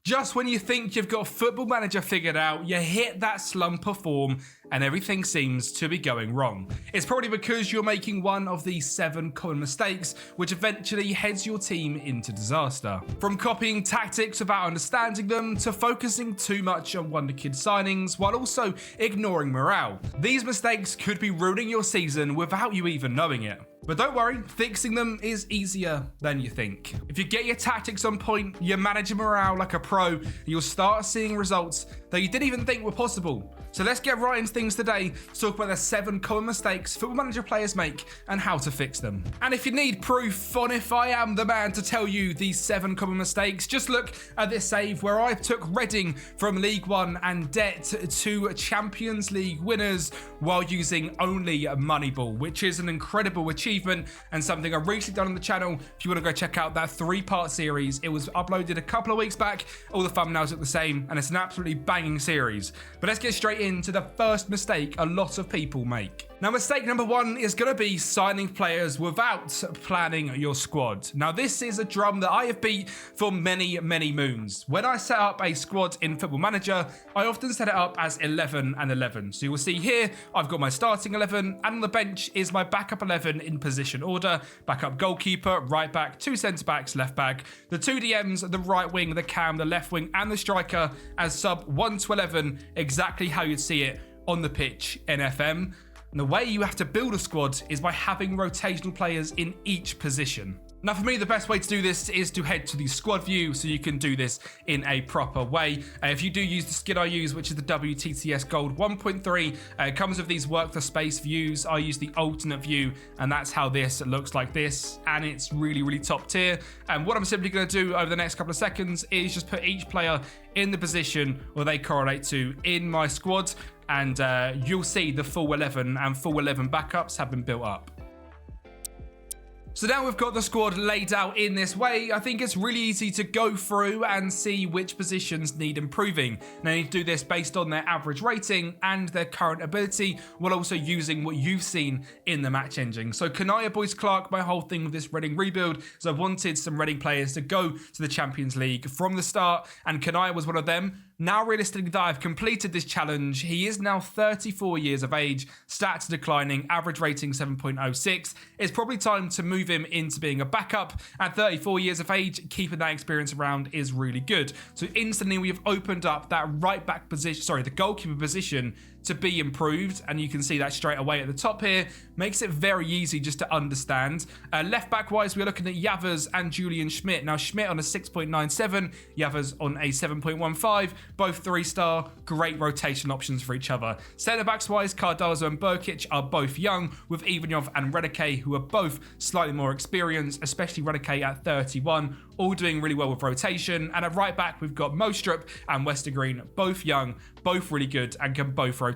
Just when you think you've got Football Manager figured out, you hit that slump of form and everything seems to be going wrong. It's probably because you're making one of these 7 common mistakes, which eventually heads your team into disaster. From copying tactics without understanding them, to focusing too much on wonder kid signings while also ignoring morale. These mistakes could be ruining your season without you even knowing it. But don't worry, fixing them is easier than you think. If you get your tactics on point, you manage your morale like a pro, you'll start seeing results that you didn't even think were possible. So let's get right into things today to talk about the 7 common mistakes Football Manager players make and how to fix them. And if you need proof on if I am the man to tell you these 7 common mistakes, just look at this save where I took Reading from League One and debt to Champions League winners while using only Moneyball, which is an incredible achievement and something I've recently done on the channel. If you want to go check out that 3-part series, it was uploaded a couple of weeks back. All the thumbnails look the same and it's an absolutely banging series. But let's get straight into the first mistake a lot of people make. Now, mistake number 1 is going to be signing players without planning your squad. Now, this is a drum that I have beat for many, many moons. When I set up a squad in Football Manager, I often set it up as 11 and 11. So you will see here, I've got my starting 11 and on the bench is my backup 11 in position order. Backup goalkeeper, right back, 2 centre backs, left back, the 2 DMs, the right wing, the cam, the left wing and the striker as sub 1 to 11, exactly how you'd see it on the pitch in FM. And the way you have to build a squad is by having rotational players in each position. Now, for me, the best way to do this is to head to the squad view so you can do this in a proper way. If you do use the skin I use, which is the WTTS Gold 1.3, it comes with these work the space views. I use the alternate view, and that's how this looks like this. And it's really, really top tier. And what I'm simply going to do over the next couple of seconds is just put each player in the position where they correlate to in my squad. And you'll see the full 11 and full 11 backups have been built up. So now we've got the squad laid out in this way, I think it's really easy to go through and see which positions need improving. Now you need to do this based on their average rating and their current ability, while also using what you've seen in the match engine. So Kanaya Boys Clark, my whole thing with this Reading rebuild is I wanted some Reading players to go to the Champions League from the start, and Kanaya was one of them. Now, realistically, that I've completed this challenge, he is now 34 years of age, stats declining, average rating 7.06. It's probably time to move him into being a backup. At 34 years of age, keeping that experience around is really good. So instantly, we've opened up that right back position, the goalkeeper position to be improved, and you can see that straight away at the top here. Makes it very easy just to understand. Left back wise, we're looking at Javers and Julian Schmidt. Now Schmidt on a 6.97, Javers on a 7.15, both 3-star, great rotation options for each other. Centre backs wise, Cardozo and Burkic are both young, with Ivanov and Redicke, who are both slightly more experienced, especially Redicke at 31, all doing really well with rotation. And at right back, we've got Mostrup and Westergreen, both young, both really good, and can both rotate.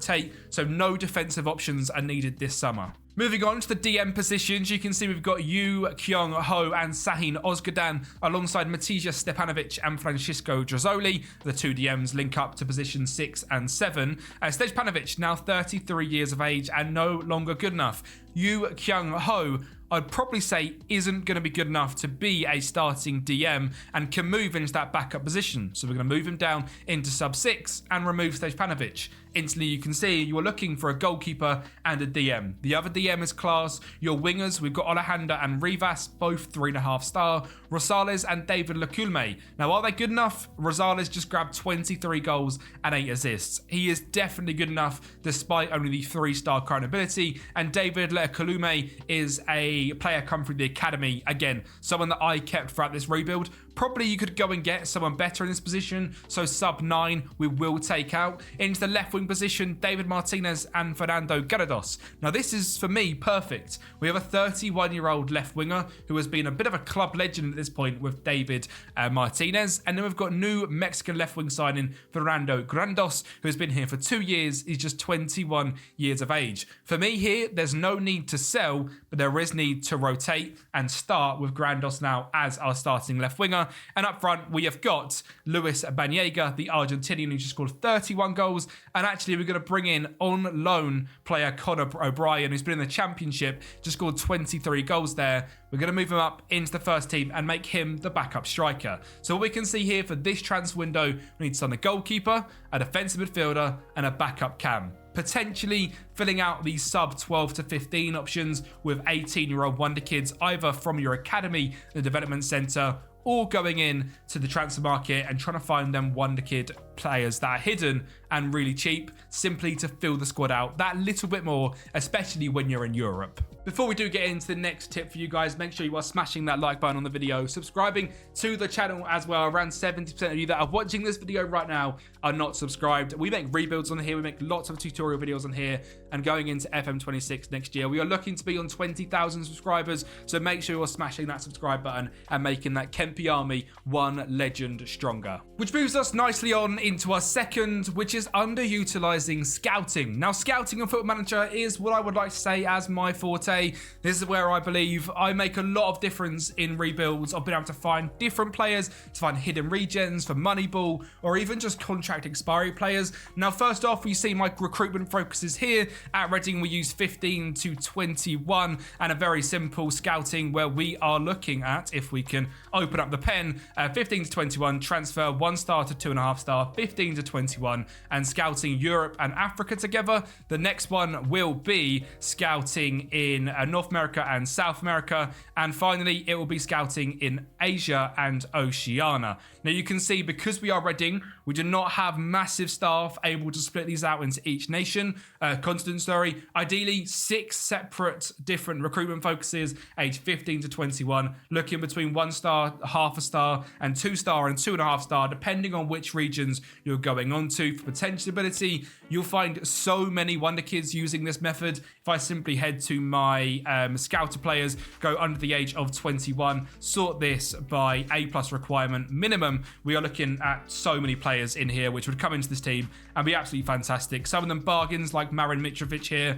So no defensive options are needed this summer. Moving on to the DM positions, you can see we've got Yu Kyung Ho and Sahin Ozgadan alongside Matija Stepanovic and Francisco Drazzoli. The 2 DMs link up to position 6 and 7. Stepanovic, now 33 years of age and no longer good enough. Yu Kyung Ho, I'd probably say isn't going to be good enough to be a starting DM and can move into that backup position. So we're going to move him down into sub 6 and remove Stepanovic. Instantly you can see you're looking for a goalkeeper and a DM. The other DM is class. Your wingers, we've got Alejandra and Rivas, both 3.5 star. Rosales and David Leculme. Now, are they good enough? Rosales just grabbed 23 goals and 8 assists. He is definitely good enough despite only the 3-star current ability. And David Leculme is a player come through the academy. Again, someone that I kept throughout this rebuild. Probably you could go and get someone better in this position. So sub 9 we will take out. Into the left wing position, David Martinez and Fernando Garridos. Now this is, for me, perfect. We have a 31-year-old left winger who has been a bit of a club legend at this point with David Martinez. And then we've got new Mexican left wing signing Fernando Grandos, who has been here for 2 years. He's just 21 years of age. For me here, there's no need to sell, but there is need to rotate and start with Grandos now as our starting left winger. Argentina. And up front, we have got Luis Banega, the Argentinian, who just scored 31 goals. And actually, we're going to bring in on loan player Connor O'Brien, who's been in the championship, just scored 23 goals there. We're going to move him up into the first team and make him the backup striker. So what we can see here for this transfer window, we need to sign a goalkeeper, a defensive midfielder, and a backup cam. Potentially filling out these sub 12 to 15 options with 18-year-old wonder kids, either from your academy, the development centre, or going in to the transfer market and trying to find them wonder kid players that are hidden and really cheap, simply to fill the squad out that little bit more, especially when you're in Europe. Before we do get into the next tip for you guys, make sure you are smashing that like button on the video, subscribing to the channel as well. Around 70% of you that are watching this video right now are not subscribed. We make rebuilds on here, we make lots of tutorial videos on here, and going into FM26 next year, we are looking to be on 20,000 subscribers, so make sure you're smashing that subscribe button and making that Kempi army one legend stronger. Which moves us nicely on into our second, which is underutilizing scouting. Now, scouting on Football Manager is what I would like to say as my forte. This is where I believe I make a lot of difference in rebuilds. I've been able to find different players, to find hidden regens for Moneyball, or even just contract expiry players. Now, first off, we see my recruitment focuses here. At Reading, we use 15 to 21 and a very simple scouting where we are looking at, if we can open up the pen, 15 to 21, transfer 1 star to 2.5 star, 15 to 21, and scouting Europe and Africa together. The next one will be scouting in North America and South America, and finally it will be scouting in Asia and Oceania. Now you can see, because we are Reading, we do not have massive staff able to split these out into each nation, continent, sorry. Ideally 6 separate different recruitment focuses, age 15 to 21, looking between 1 star, half a star, and 2 star and 2.5 star, depending on which regions you're going on to. For potential ability, you'll find so many wonder kids using this method. If I simply head to my scouter players, go under the age of 21, sort this by A+ requirement minimum, we are looking at so many players in here which would come into this team and be absolutely fantastic. Some of them bargains, like Marin Mitrovic here.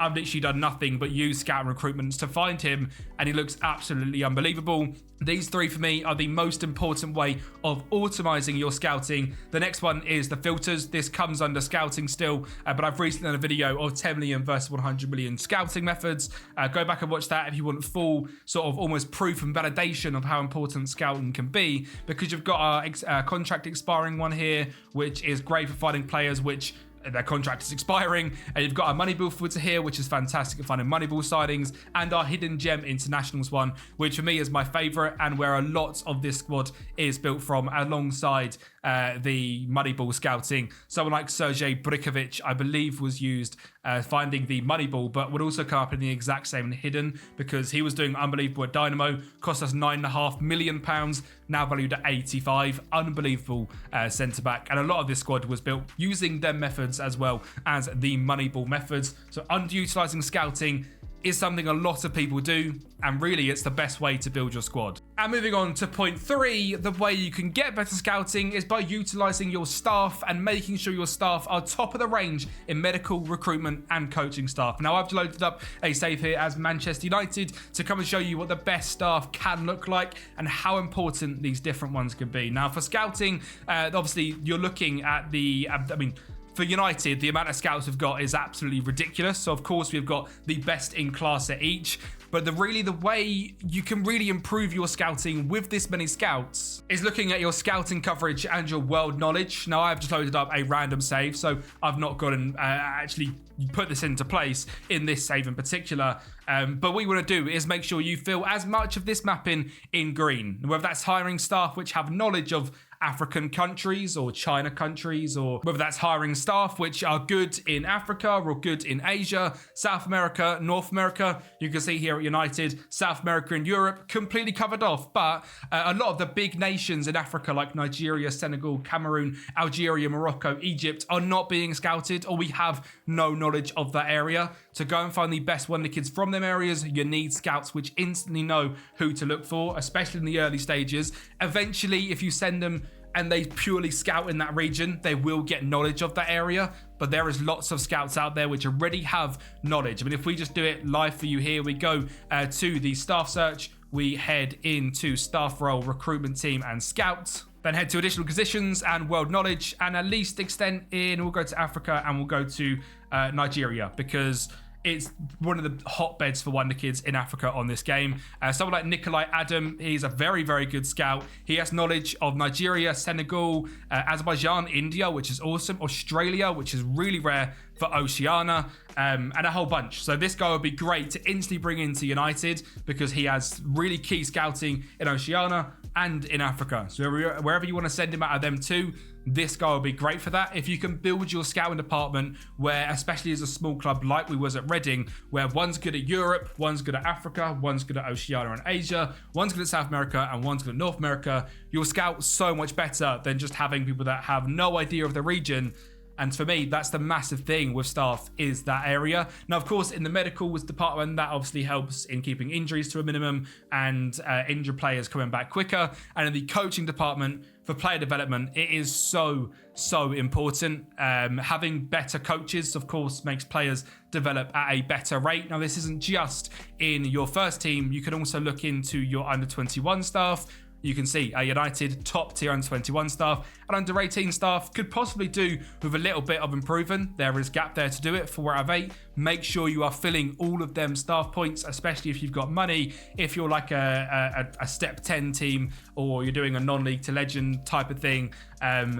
I've literally done nothing but use scout recruitments to find him, and he looks absolutely unbelievable. These 3 for me are the most important way of optimizing your scouting. The next one is the filters. This comes under scouting still, but I've recently done a video of 10 million versus 100 million scouting methods. Go back and watch that if you want full sort of almost proof and validation of how important scouting can be, because you've got our contract expiring one here, which is great for finding players which their contract is expiring, and you've got our Moneyball footer here, which is fantastic at finding Moneyball sightings, and our Hidden Gem Internationals one, which for me is my favourite and where a lot of this squad is built from, alongside the Moneyball scouting. Someone like Sergej Brikovic, I believe, was used finding the Moneyball, but would also come up in the exact same hidden, because he was doing unbelievable at Dynamo, cost us £9.5 million, now valued at 85. Unbelievable centre-back, and a lot of this squad was built using their methods as well as the Moneyball methods. So underutilising scouting is something a lot of people do, and really it's the best way to build your squad. And moving on to point 3, the way you can get better scouting is by utilising your staff and making sure your staff are top of the range in medical, recruitment and coaching staff. Now I've loaded up a save here as Manchester United to come and show you what the best staff can look like and how important these different ones can be. Now for scouting, obviously you're looking at the, for United, the amount of scouts we've got is absolutely ridiculous. So of course we've got the best in class at each. But the way you can really improve your scouting with this many scouts is looking at your scouting coverage and your world knowledge. Now I've just loaded up a random save, so I've not gotten actually put this into place in this save in particular. But what you want to do is make sure you fill as much of this map in green, whether that's hiring staff which have knowledge of African countries or China countries, or whether that's hiring staff which are good in Africa or good in Asia, South America, North America. You can see here at United, South America and Europe completely covered off, but a lot of the big nations in Africa like Nigeria, Senegal, Cameroon, Algeria, Morocco, Egypt are not being scouted, or we have no knowledge of that area. To go and find the best wonder kids from them areas, you need scouts which instantly know who to look for, especially in the early stages. Eventually, if you send them and they purely scout in that region, they will get knowledge of that area. But there is lots of scouts out there which already have knowledge. I mean, if we just do it live for you here, we go to the staff search, we head into staff role, recruitment team, and scouts. Then head to additional positions and world knowledge, and at least extent in, we'll go to Africa and we'll go to Nigeria, because it's one of the hotbeds for Wonder Kids in Africa on this game. Someone like Nikolai Adam, he's a very, very good scout. He has knowledge of Nigeria, Senegal, Azerbaijan, India, which is awesome, Australia, which is really rare for Oceania, and a whole bunch. So this guy would be great to instantly bring into United, because he has really key scouting in Oceania and in Africa. So wherever you want to send him out of them two, this guy will be great for that. If you can build your scouting department where, especially as a small club like we was at Reading, where one's good at Europe, one's good at Africa, one's good at Oceania and Asia, one's good at South America, and one's good at North America, you'll scout so much better than just having people that have no idea of the region. And for me, that's the massive thing with staff, is that area. Now, of course, in the medicals department, that obviously helps in keeping injuries to a minimum and injured players coming back quicker. And in the coaching department, for player development, it is so important. Having better coaches, of course, makes players develop at a better rate. Now, this isn't just in your first team. You can also look into your under-21 staff. You can see a United top tier under-21 staff and under-18 staff could possibly do with a little bit of improvement. There is gap there to do it, 4 out of 8. Make sure you are filling all of them staff points, especially if you've got money. If you're like a step 10 team, or you're doing a non-league to legend type of thing,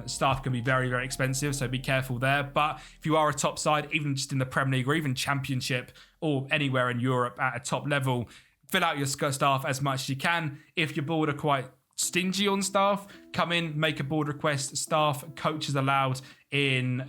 staff can be very, very expensive, so be careful there. But if you are a top side, even just in the Premier League or even Championship or anywhere in Europe at a top level, fill out your staff as much as you can. If your board are quite stingy on staff, come in, make a board request. Staff, coaches allowed in,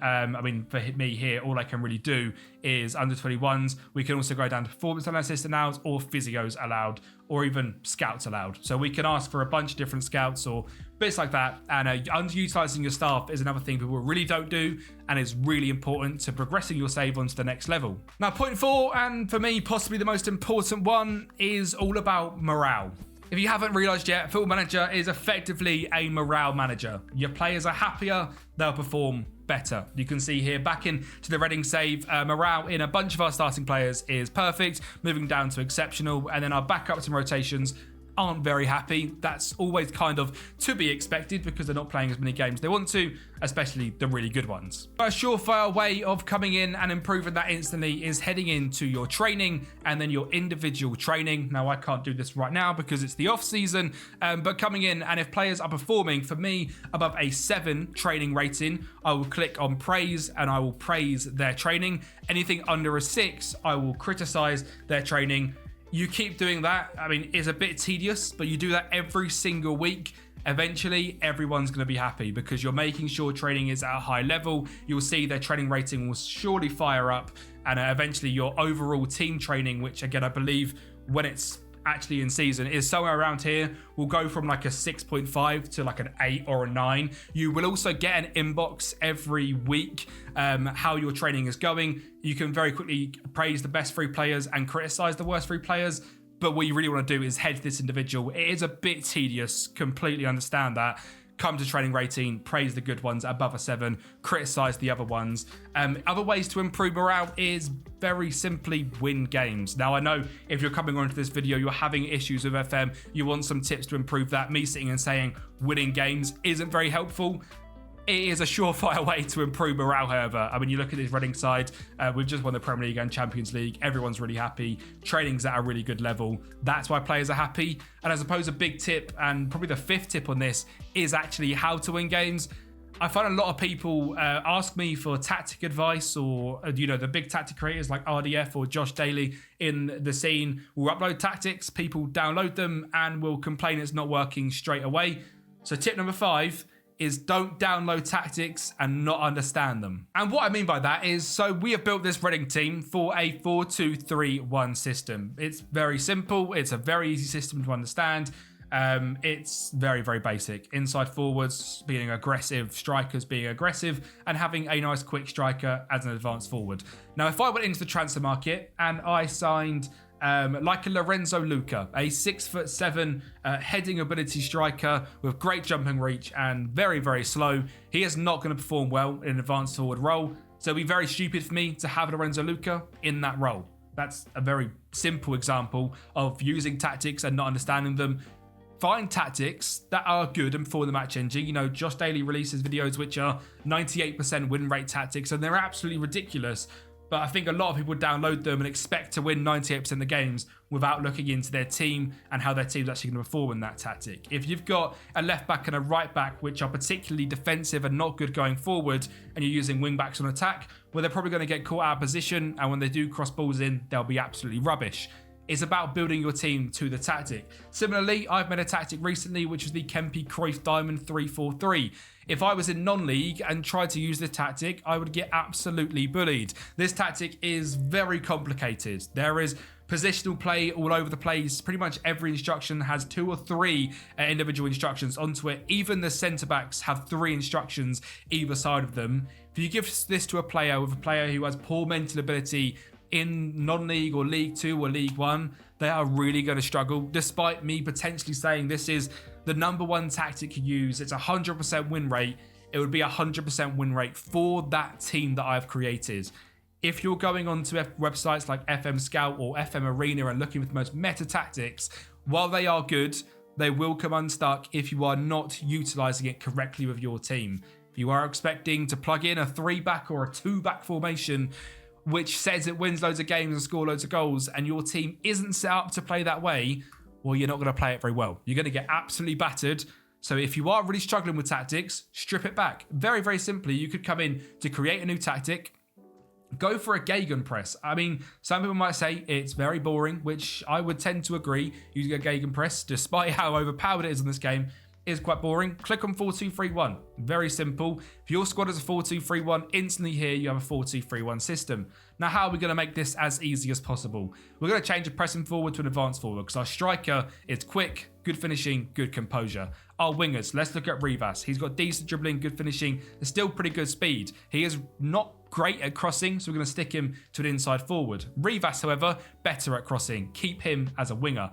for me here, all I can really do is under 21s. We can also go down to performance analysis allowed, or physios allowed, or even scouts allowed. So we can ask for a bunch of different scouts or bits like that. And underutilizing your staff is another thing people really don't do, and is really important to progressing your save on to the next level. Now, point 4, and for me possibly the most important one, is all about morale. If you haven't realised yet, Football Manager is effectively a morale manager. Your players are happier, they'll perform better. You can see here, back into the Reading save, morale in a bunch of our starting players is perfect, moving down to exceptional, and then our backups and rotations aren't very happy. That's always kind of to be expected, because they're not playing as many games they want to, especially the really good ones. But a surefire way of coming in and improving that instantly is heading into your training and then your individual training. Now, I can't do this right now because it's the off season, but coming in, and if players are performing, for me, above a 7 training rating, I will click on praise and I will praise their training. Anything under a 6, I will criticize their training. You keep doing that. It's a bit tedious, but you do that every single week. Eventually, everyone's going to be happy because you're making sure training is at a high level. You'll see their training rating will surely fire up, and eventually your overall team training, which again, I believe when it's actually in season is somewhere around here, will go from like a 6.5 to like an 8 or a 9. You will also get an inbox every week, how your training is going. You can very quickly praise the best 3 players and criticize the worst 3 players. But what you really want to do is head to this individual. It is a bit tedious, completely understand that. Come to training rating, praise the good ones above a 7, criticize the other ones. Other ways to improve morale is very simply win games. Now, I know if you're coming onto this video, you're having issues with FM, you want some tips to improve that. Me sitting and saying winning games isn't very helpful. It is a surefire way to improve morale, however. You look at this Reading side, we've just won the Premier League and Champions League. Everyone's really happy. Training's at a really good level. That's why players are happy. And I suppose a big tip, and probably the 5th tip on this, is actually how to win games. I find a lot of people ask me for tactic advice, or, the big tactic creators like RDF or Josh Daly in the scene will upload tactics, people download them, and will complain it's not working straight away. So tip number 5 is don't download tactics and not understand them. And what I mean by that is, so we have built this Reading team for a 4-2-3-1 system. It's very simple. It's a very easy system to understand. It's very, very basic. Inside forwards being aggressive, strikers being aggressive, and having a nice quick striker as an advanced forward. Now, if I went into the transfer market and I signed like a Lorenzo Luca, a 6'7" heading ability striker with great jumping reach and very, very slow, he is not going to perform well in an advanced forward role. So it'd be very stupid for me to have Lorenzo Luca in that role. That's a very simple example of using tactics and not understanding them. Find tactics that are good and for the match engine. You know, Josh Daly releases videos which are 98% win rate tactics, and they're absolutely ridiculous. But I think a lot of people download them and expect to win 98% of the games without looking into their team and how their team's actually going to perform in that tactic. If you've got a left back and a right back which are particularly defensive and not good going forward, and you're using wing backs on attack, well, they're probably going to get caught out of position, and when they do cross balls in, they'll be absolutely rubbish. It's about building your team to the tactic. Similarly, I've made a tactic recently, which was the Kempi Cruyff Diamond 3-4-3. If I was in non-league and tried to use this tactic, I would get absolutely bullied. This tactic is very complicated. There is positional play all over the place. Pretty much every instruction has 2 or 3 individual instructions onto it. Even the centre backs have 3 instructions either side of them. If you give this to a player who has poor mental ability in non-league or League 2 or League 1, they are really going to struggle, despite me potentially saying this is the #1 tactic you use. It's 100% win rate. It would be 100% win rate for that team that I've created. If you're going onto websites like FM Scout or FM Arena and looking for the most meta tactics, while they are good, they will come unstuck if you are not utilising it correctly with your team. If you are expecting to plug in a 3-back or a 2-back formation, which says it wins loads of games and score loads of goals, and your team isn't set up to play that way, well, you're not going to play it very well. You're going to get absolutely battered. So if you are really struggling with tactics, strip it back. Very, very simply, you could come in to create a new tactic, go for a gegenpress. I mean, some people might say it's very boring, which I would tend to agree. Using a gegenpress, despite how overpowered it is in this game, is quite boring. Click on 4-2-3-1. Very simple. If your squad is a 4-2-3-1, instantly here you have a 4-2-3-1 system. Now, how are we going to make this as easy as possible? We're going to change a pressing forward to an advanced forward because our striker is quick, good finishing, good composure. Our wingers, let's look at Rivas. He's got decent dribbling, good finishing, and still pretty good speed. He is not great at crossing, so we're going to stick him to an inside forward. Rivas, however, better at crossing. Keep him as a winger.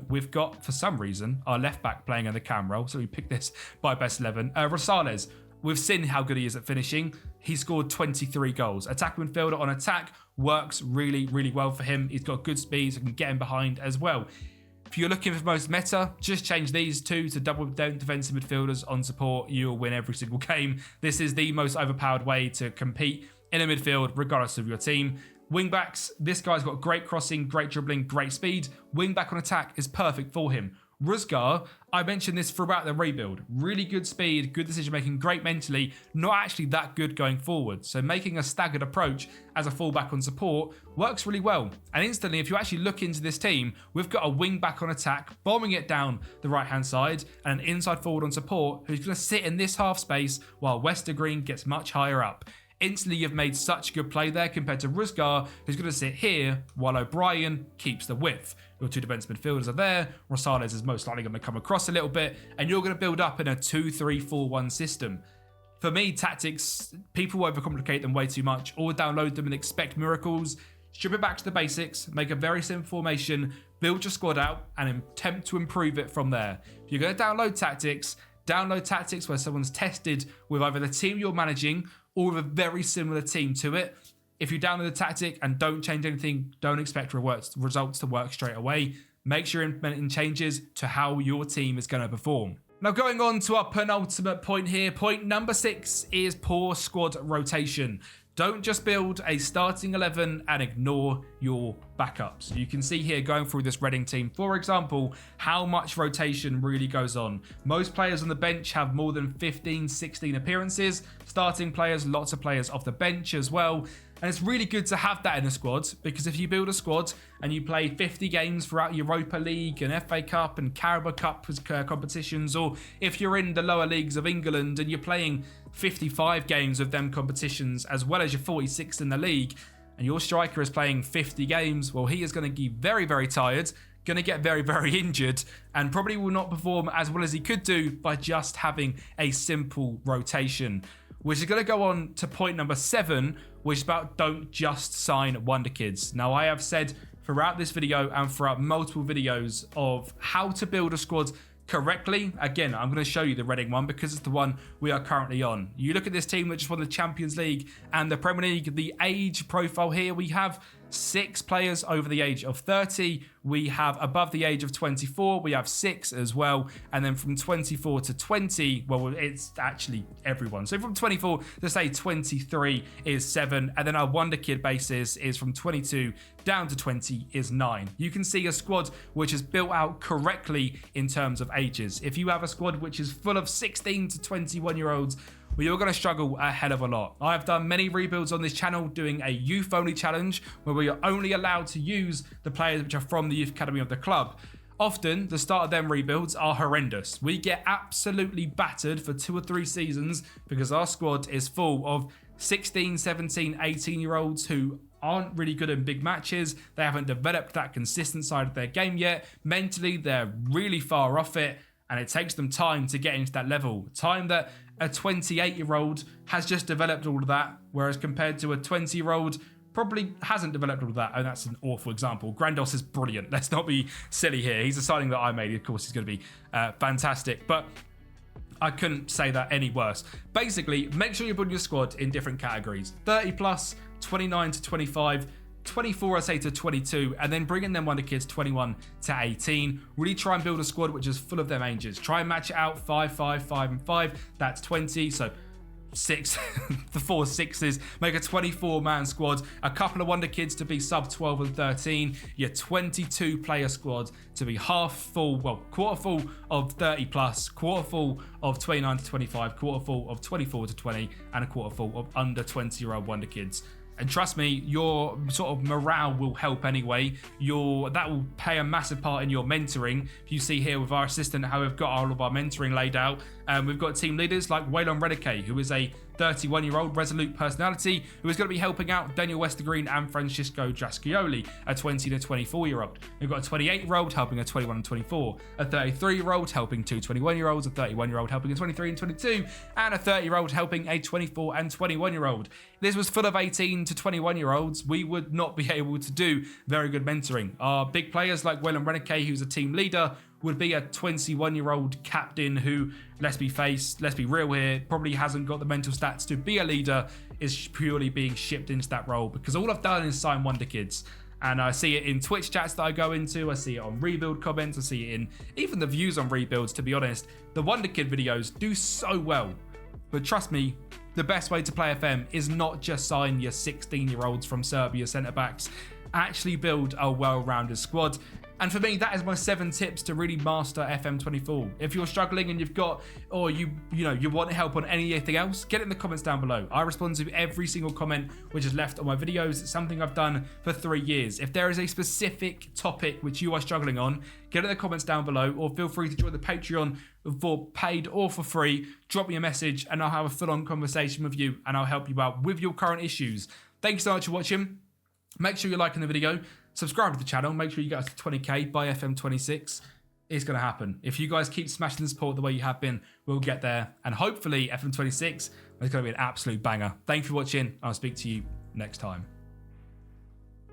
We've got, for some reason, our left back playing in the cam role, so we picked this by best 11. Rosales, we've seen how good he is at finishing. He scored 23 goals. Attack midfielder on attack works really, really well for him. He's got good speed, so can get him behind as well. If you're looking for most meta, just change these 2 to double defensive midfielders on support. You'll win every single game. This is the most overpowered way to compete in a midfield, regardless of your team. Wingbacks, this guy's got great crossing, great dribbling, great speed. Wingback on attack is perfect for him. Rusgar, I mentioned this throughout the rebuild. Really good speed, good decision making, great mentally, not actually that good going forward. So making a staggered approach as a fullback on support works really well. And instantly, if you actually look into this team, we've got a wing back on attack, bombing it down the right hand side, and an inside forward on support who's going to sit in this half space while Westergreen gets much higher up. Instantly, you've made such good play there compared to Rusgar, who's going to sit here while O'Brien keeps the width. Your 2 defensive midfielders are there. Rosales is most likely going to come across a little bit, and you're going to build up in a 2-3-4-1 system. For me, tactics, people overcomplicate them way too much or download them and expect miracles. Strip it back to the basics, make a very simple formation, build your squad out, and attempt to improve it from there. If you're going to download tactics where someone's tested with either the team you're managing or with a very similar team to it. If you download the tactic and don't change anything, don't expect results to work straight away. Make sure you're implementing changes to how your team is going to perform. Now, going on to our penultimate point here. Point number 6 is poor squad rotation. Don't just build a starting 11 and ignore your backups. You can see here going through this Reading team, for example, how much rotation really goes on. Most players on the bench have more than 15, 16 appearances. Starting players, lots of players off the bench as well. And it's really good to have that in a squad, because if you build a squad and you play 50 games throughout Europa League and FA Cup and Carabao Cup competitions, or if you're in the lower leagues of England and you're playing 55 games of them competitions as well as your 46 in the league, and your striker is playing 50 games, well, he is going to be very, very tired, going to get very, very injured, and probably will not perform as well as he could do by just having a simple rotation. Which is going to go on to point number 7, which is about don't just sign wonder kids. Now, I have said throughout this video and throughout multiple videos of how to build a squad correctly. Again, I'm going to show you the Reading one because it's the one we are currently on. You look at this team that just won the Champions League and the Premier League, the age profile here, we have 6 players over the age of 30. We have above the age of 24, we have 6 as well. And then from 24 to 20, well, it's actually everyone. So from 24 to say 23 is 7. And then our Wonder Kid basis is from 22 down to 20 is 9. You can see a squad which is built out correctly in terms of ages. If you have a squad which is full of 16 to 21 year olds, well, you're going to struggle a hell of a lot. I've done many rebuilds on this channel doing a youth only challenge where we are only allowed to use the players which are from the youth academy of the club. Often, the start of them rebuilds are horrendous. We get absolutely battered for 2 or 3 seasons because our squad is full of 16, 17, 18 year olds who aren't really good in big matches. They haven't developed that consistent side of their game yet. Mentally, they're really far off it. And it takes them time to get into that level. Time that a 28-year-old has just developed all of that, whereas compared to a 20-year-old probably hasn't developed all of that. And that's an awful example. Grandos is brilliant. Let's not be silly here. He's a signing that I made. Of course, he's going to be fantastic. But I couldn't say that any worse. Basically, make sure you put your squad in different categories. 30 plus, 29 to 25, 24, I say, to 22, and then bring in them Wonder Kids 21 to 18. Really try and build a squad which is full of them ages. Try and match it out 5, 5, 5, and 5. That's 20. So 6, the 4 6s, make a 24-man squad, a couple of Wonder Kids to be sub 12 and 13, your 22 player squad to be half full, well, quarter full of 30 plus, quarter full of 29 to 25, quarter full of 24 to 20, and a quarter full of under 20-year-old Wonder Kids. And trust me, your sort of morale will help anyway. That will play a massive part in your mentoring. If you see here with our assistant how we've got all of our mentoring laid out, we've got team leaders like Waylon Redicay, who is a 31-year-old resolute personality who is going to be helping out Daniel Westergreen and Francisco Jascioli, a 20 to 24-year-old. We've got a 28-year-old helping a 21 and 24, a 33-year-old helping 2 21-year-olds, a 31-year-old helping a 23 and 22, and a 30-year-old helping a 24 and 21-year-old. This was full of 18 to 21-year-olds. We would not be able to do very good mentoring. Our big players like Waylon Redicay, who's a team leader, would be a 21-year-old captain who, let's be real here, probably hasn't got the mental stats to be a leader, is purely being shipped into that role because all I've done is sign Wonder Kids. And I see it in Twitch chats that I go into, I see it on rebuild comments, I see it in even the views on rebuilds, to be honest. The Wonder Kid videos do so well. But trust me, the best way to play FM is not just sign your 16-year-olds from Serbia centre-backs. Actually build a well-rounded squad. And for me, that is my 7 tips to really master FM24. If you're struggling and you've got, or you want help on anything else, get it in the comments down below. I respond to every single comment which is left on my videos. It's something I've done for 3 years. If there is a specific topic which you are struggling on, get it in the comments down below, or feel free to join the Patreon for paid or for free. Drop me a message and I'll have a full-on conversation with you and I'll help you out with your current issues. Thank you so much for watching. Make sure you're liking the video. Subscribe to the channel. Make sure you get us to 20k by FM26. It's going to happen. If you guys keep smashing the support the way you have been, we'll get there. And hopefully FM26 is going to be an absolute banger. Thank you for watching. I'll speak to you next time.